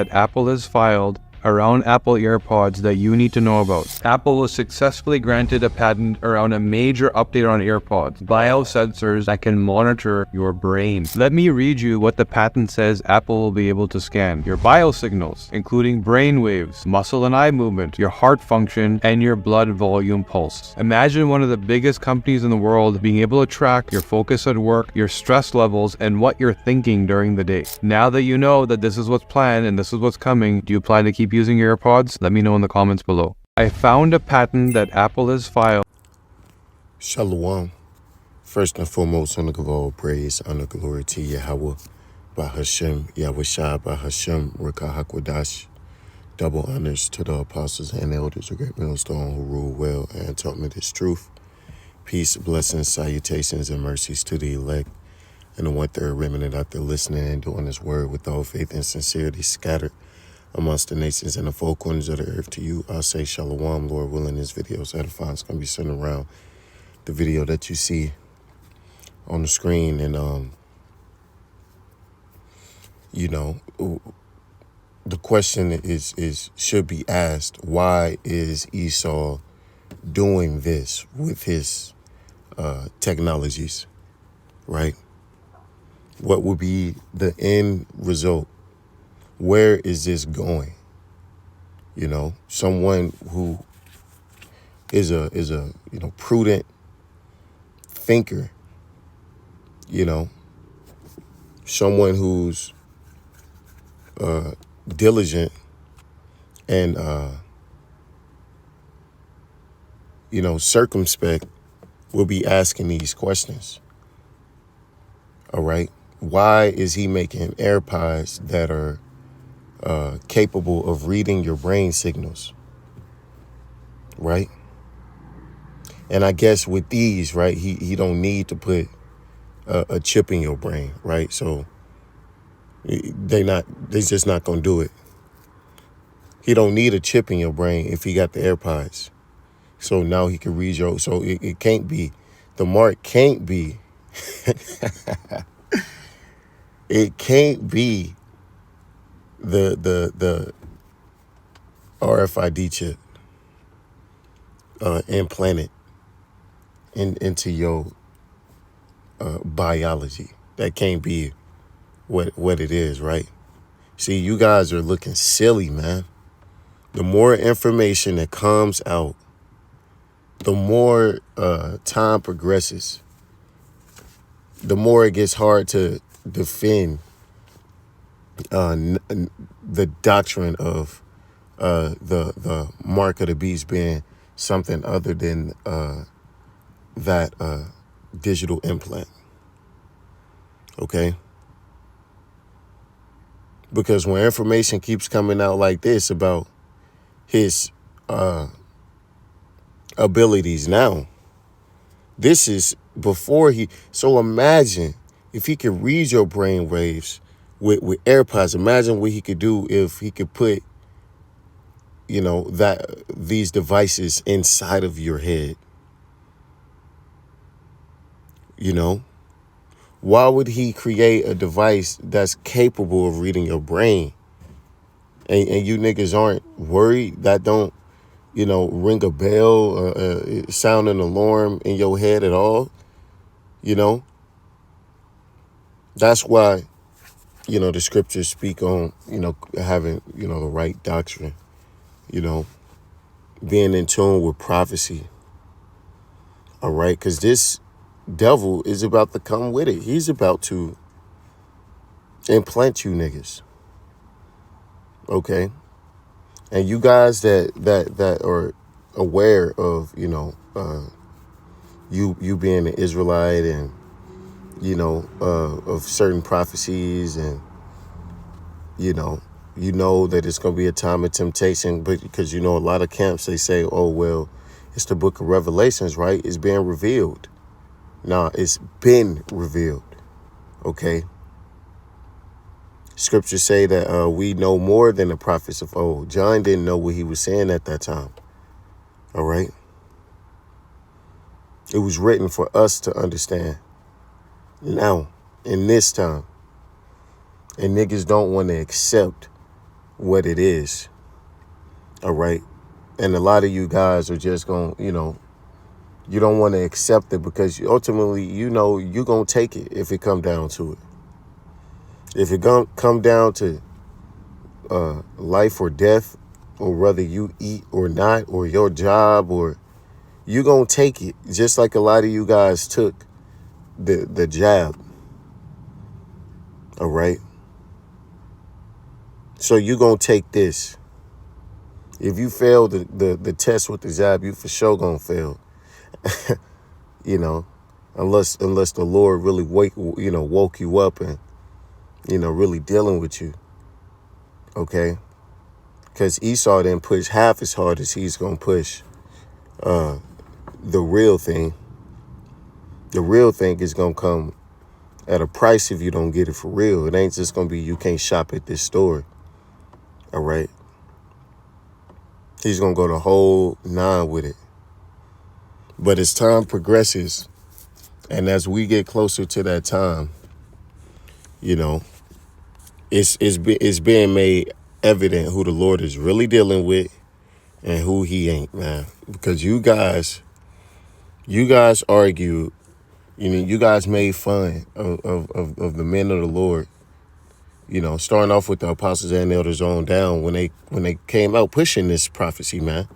that Apple has filed around Apple AirPods that you need to know about. Apple was successfully granted a patent around a major update on AirPods, biosensors that can monitor your brain. Let me read you what the patent says. Apple will be able to scan your biosignals, including brain waves, muscle and eye movement, your heart function, and your blood volume pulse. Imagine one of the biggest companies in the world being able to track your focus at work, your stress levels, and what you're thinking during the day. Now that you know that this is what's planned and this is what's coming, do you plan to keep using your AirPods? Let me know in the comments below. I found a patent that Apple has filed. Shalom. First and foremost, honor of all praise, honor, glory to Yahweh, Bahashem, Yahweh Shai, Bahashem, Rekah HaKodash. Double honors to the apostles and elders of Great Millstone who rule well and taught me this truth. Peace, blessings, salutations, and mercies to the elect and the 1/3 remnant out there listening and doing this word with all faith and sincerity scattered amongst the nations and the four corners of the earth. To you, I'll say shalom, Lord willing. This video is edifying. It's going to be centered around the video that you see on the screen. And, the question is should be asked, why is Esau doing this with his technologies, right? What would be the end result? Where is this going? Someone who is a prudent thinker, someone who's diligent and circumspect will be asking these questions. All right. Why is he making AirPods that are capable of reading your brain signals? Right. And I guess with these, right, he don't need to put a chip in your brain. Right. So they just not going to do it. He don't need a chip in your brain if he got the AirPods. So now he can read your, so it can't be, the mark can't be, it can't be the RFID chip implanted into your biology. That can't be what it is, right? See, you guys are looking silly, man. The more information that comes out, the more time progresses, the more it gets hard to defend the doctrine of the mark of the beast being something other than that digital implant. Okay? Because when information keeps coming out like this about his abilities now, this is before so imagine if he could read your brain waves with AirPods. Imagine what he could do if he could put, these devices inside of your head. Why would he create a device that's capable of reading your brain? And you niggas aren't worried? That don't, ring a bell, sound an alarm in your head at all? That's why, the scriptures speak on, having, the right doctrine, being in tune with prophecy. All right. Because this devil is about to come with it. He's about to implant you niggas. Okay. And you guys that are aware of, you being an Israelite and, of certain prophecies and, you know that it's going to be a time of temptation, but because, a lot of camps, they say, oh, well, it's the book of Revelations, right? It's being revealed. Nah, it's been revealed. Okay. Scriptures say that we know more than the prophets of old. John didn't know what he was saying at that time. All right. It was written for us to understand now, in this time. And niggas don't want to accept what it is. All right. And a lot of you guys are just going, you don't want to accept it because ultimately, you're going to take it if it come down to it. If it come down to life or death, or whether you eat or not, or your job, or you're going to take it, just like a lot of you guys took the jab. All right. So you're going to take this. If you fail the test with the jab, you for sure going to fail. Unless the Lord really woke you up and, really dealing with you. Okay. Because Esau didn't push half as hard as he's going to push the real thing. The real thing is going to come at a price if you don't get it for real. It ain't just going to be you can't shop at this store. All right. He's going to go the whole 9 with it. But as time progresses, and as we get closer to that time, it's being made evident who the Lord is really dealing with and who he ain't, man. Because you guys argued, you guys made fun of the men of the Lord, starting off with the apostles and elders on down when they came out pushing this prophecy, man.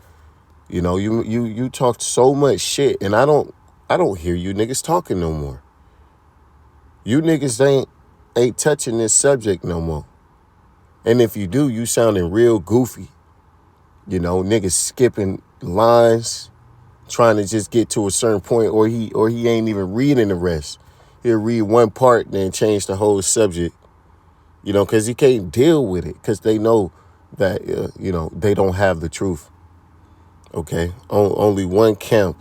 You talked so much shit, and I don't hear you niggas talking no more. You niggas ain't touching this subject no more. And if you do, you sounding real goofy. Niggas skipping lines, trying to just get to a certain point, or he ain't even reading the rest. He'll read one part and then change the whole subject. Because he can't deal with it, because they know that they don't have the truth. Okay, only one camp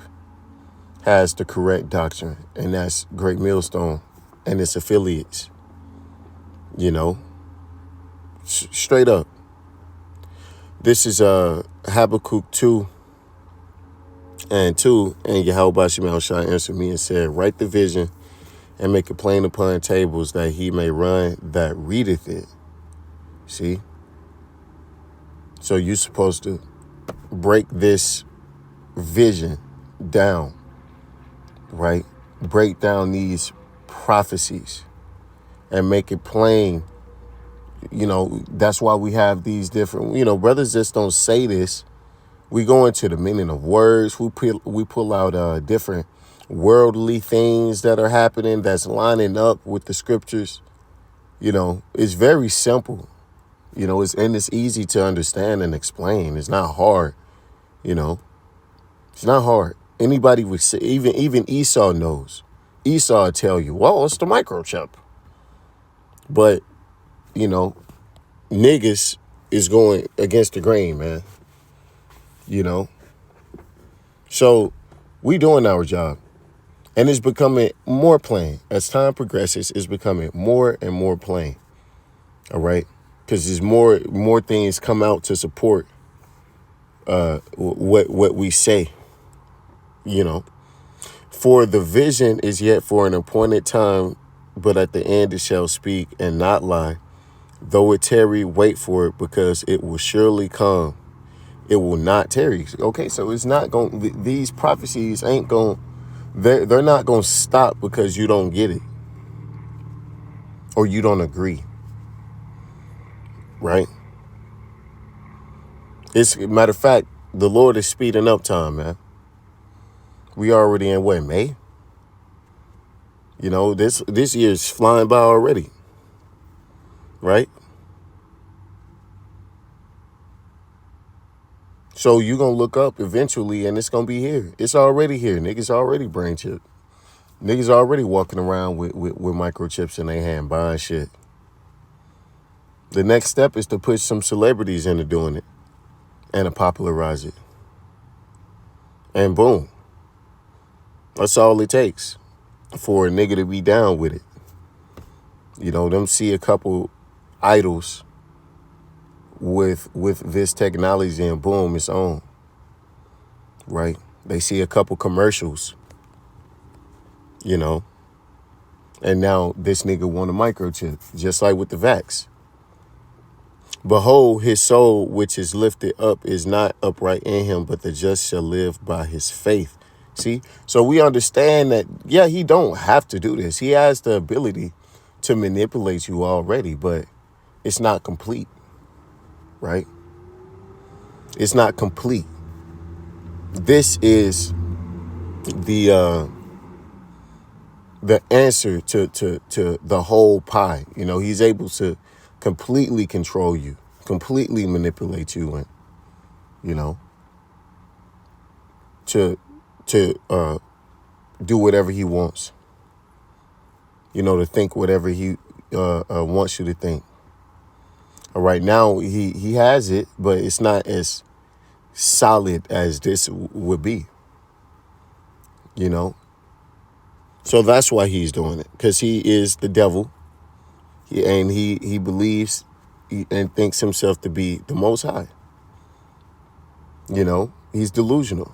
has the correct doctrine, and that's Great Millstone and its affiliates. Straight up. This is Habakkuk 2 and 2, and Yahweh Shemel Shah answered me and said, write the vision and make it plain upon tables that he may run that readeth it. See? So you're supposed to break this vision down, right? Break down these prophecies and make it plain. That's why we have these different, brothers just don't say this. We go into the meaning of words. We pull out different worldly things that are happening that's lining up with the scriptures. It's very simple. It's easy to understand and explain. It's not hard. It's not hard. Anybody would say, even Esau knows. Esau tell you, well, it's the microchip. But, niggas is going against the grain, man. So we doing our job. And it's becoming more plain. As time progresses, it's becoming more and more plain. All right? Because there's more things come out to support what we say. For the vision is yet for an appointed time, but at the end it shall speak and not lie. Though it tarry, wait for it, because it will surely come. It will not tarry. Okay, so it's not going. These prophecies ain't going. They're not going to stop because you don't get it or you don't agree. Right? Matter of fact, the Lord is speeding up time, man. We already in what, May? This year's flying by already. Right? So you're going to look up eventually and it's going to be here. It's already here. Niggas already brain chip. Niggas already walking around with microchips in their hand buying shit. The next step is to push some celebrities into doing it and to popularize it. And boom. That's all it takes for a nigga to be down with it. Them see a couple idols with this technology and boom, it's on. Right? They see a couple commercials, and now this nigga want a microchip, just like with the vax. Behold, his soul which is lifted up is not upright in him, but the just shall live by his faith. See, so we understand that, yeah, he don't have to do this. He has the ability to manipulate you already, but it's not complete, right? It's not complete. This is the answer to the whole pie. You know, he's able to completely control you, completely manipulate you, and, you know, to do whatever he wants. You know, to think whatever he wants you to think. All right, now he has it, but it's not as solid as this would be. You know, so that's why he's doing it, because he is the devil, and he believes and thinks himself to be the Most High. You know, he's delusional.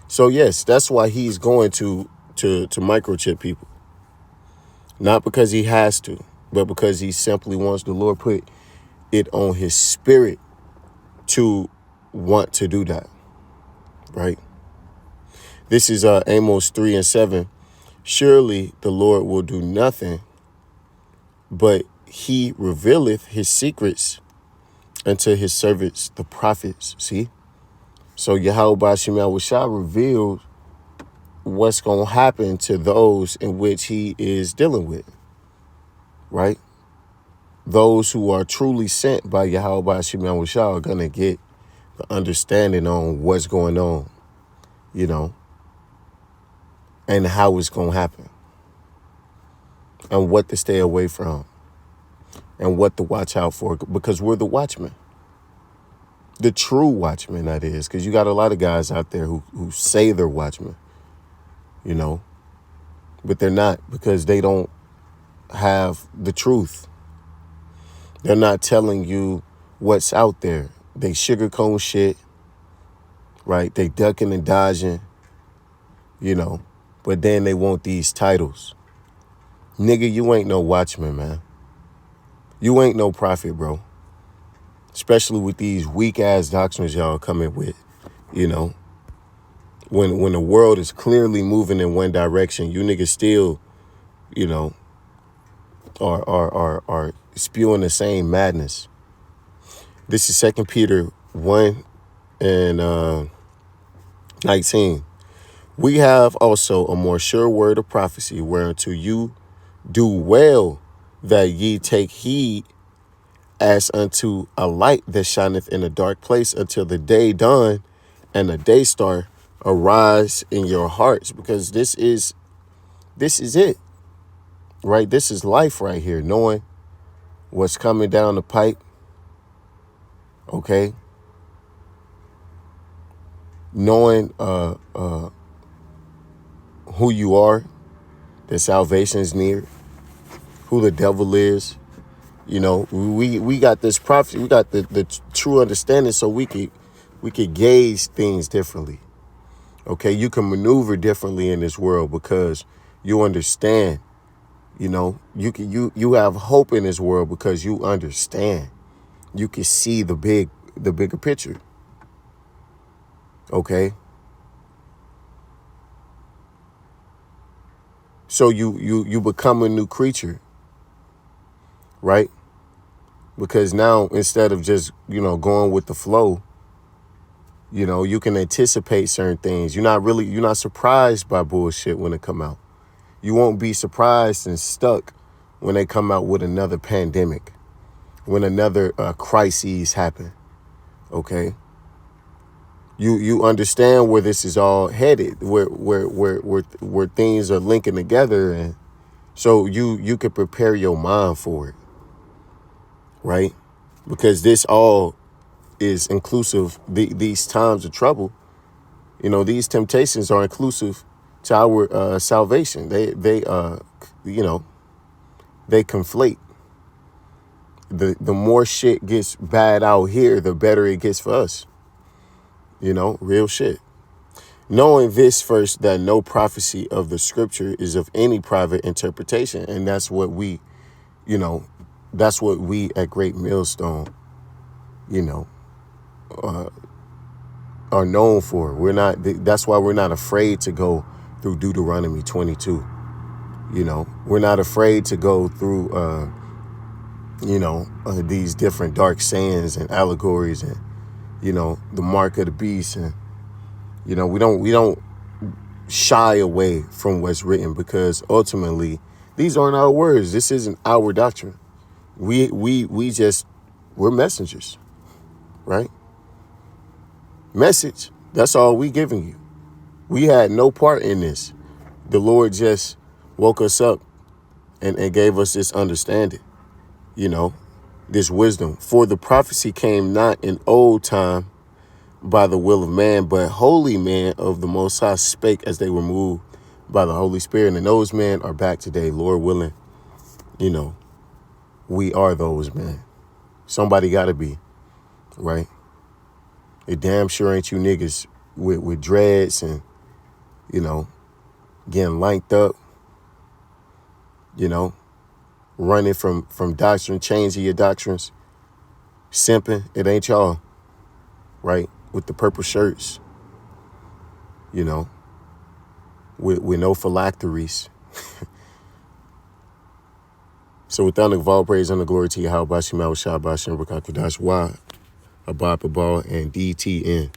So yes, that's why he's going to microchip people. Not because he has to, but because he simply wants the Lord put it on his spirit to want to do that, right? This is Amos 3:7. Surely the Lord will do nothing, but he revealeth his secrets unto his servants, the prophets. See? So Yahweh Shem Yahushua revealed what's going to happen to those in which he is dealing with, right? Those who are truly sent by Yahweh Shem Yahushua are going to get the understanding on what's going on, you know, and how it's going to happen, and what to stay away from, and what to watch out for, because we're the watchmen. The true watchmen, that is, because you got a lot of guys out there who say they're watchmen, you know, but they're not, because they don't have the truth. They're not telling you what's out there. They sugarcoat shit, right? They ducking and dodging, you know, but then they want these titles. Nigga, you ain't no watchman, man. You ain't no prophet, bro. Especially with these weak-ass doctrines y'all coming with, you know. When the world is clearly moving in one direction, you niggas still, you know, are spewing the same madness. This is 2 Peter 1 and 19. We have also a more sure word of prophecy, whereunto you do well that ye take heed, as unto a light that shineth in a dark place, until the day dawn and the day star arise in your hearts. Because this is it, right? This is life right here, knowing what's coming down the pipe, okay? Knowing who you are, that salvation is near, who the devil is. You know, we got this prophecy, we got the true understanding, so we could gauge things differently. Okay, you can maneuver differently in this world because you understand. You know, you have hope in this world because you understand. You can see the bigger picture. Okay. So you become a new creature, right? Because now, instead of just, you know, going with the flow, you know, you can anticipate certain things. You're not surprised by bullshit when it come out. You won't be surprised and stuck when they come out with another pandemic, when another crises happen. Okay. You understand where this is all headed, where things are linking together, and so you could prepare your mind for it, right? Because this all is inclusive. These times of trouble, you know, these temptations are inclusive to our salvation. They you know, they conflate. The more shit gets bad out here, the better it gets for us. You know, real shit. Knowing this first, that no prophecy of the scripture is of any private interpretation. And that's what we, you know, That's what we at Great Millstone, you know, are known for. That's why we're not afraid to go through Deuteronomy 22. You know, we're not afraid to go through, these different dark sayings and allegories and, the mark of the beast. And, we don't shy away from what's written, because ultimately these aren't our words. This isn't our doctrine. We're messengers, right? Message. That's all we giving you. We had no part in this. The Lord just woke us up and gave us this understanding, this wisdom. For the prophecy came not in old time by the will of man, but holy men of the Most High spake as they were moved by the Holy Spirit. And those men are back today, Lord willing. We are those men. Somebody got to be, right? It damn sure ain't you niggas with dreads and, getting linked up, running from doctrine, changing your doctrines, simping. It ain't y'all, right? With the purple shirts, with no phylacteries. So with that, all praise and the glory to Yahweh, Bashim, Shah, Bashim, Rakakudash, Wa, Abba, Babal, and DTN.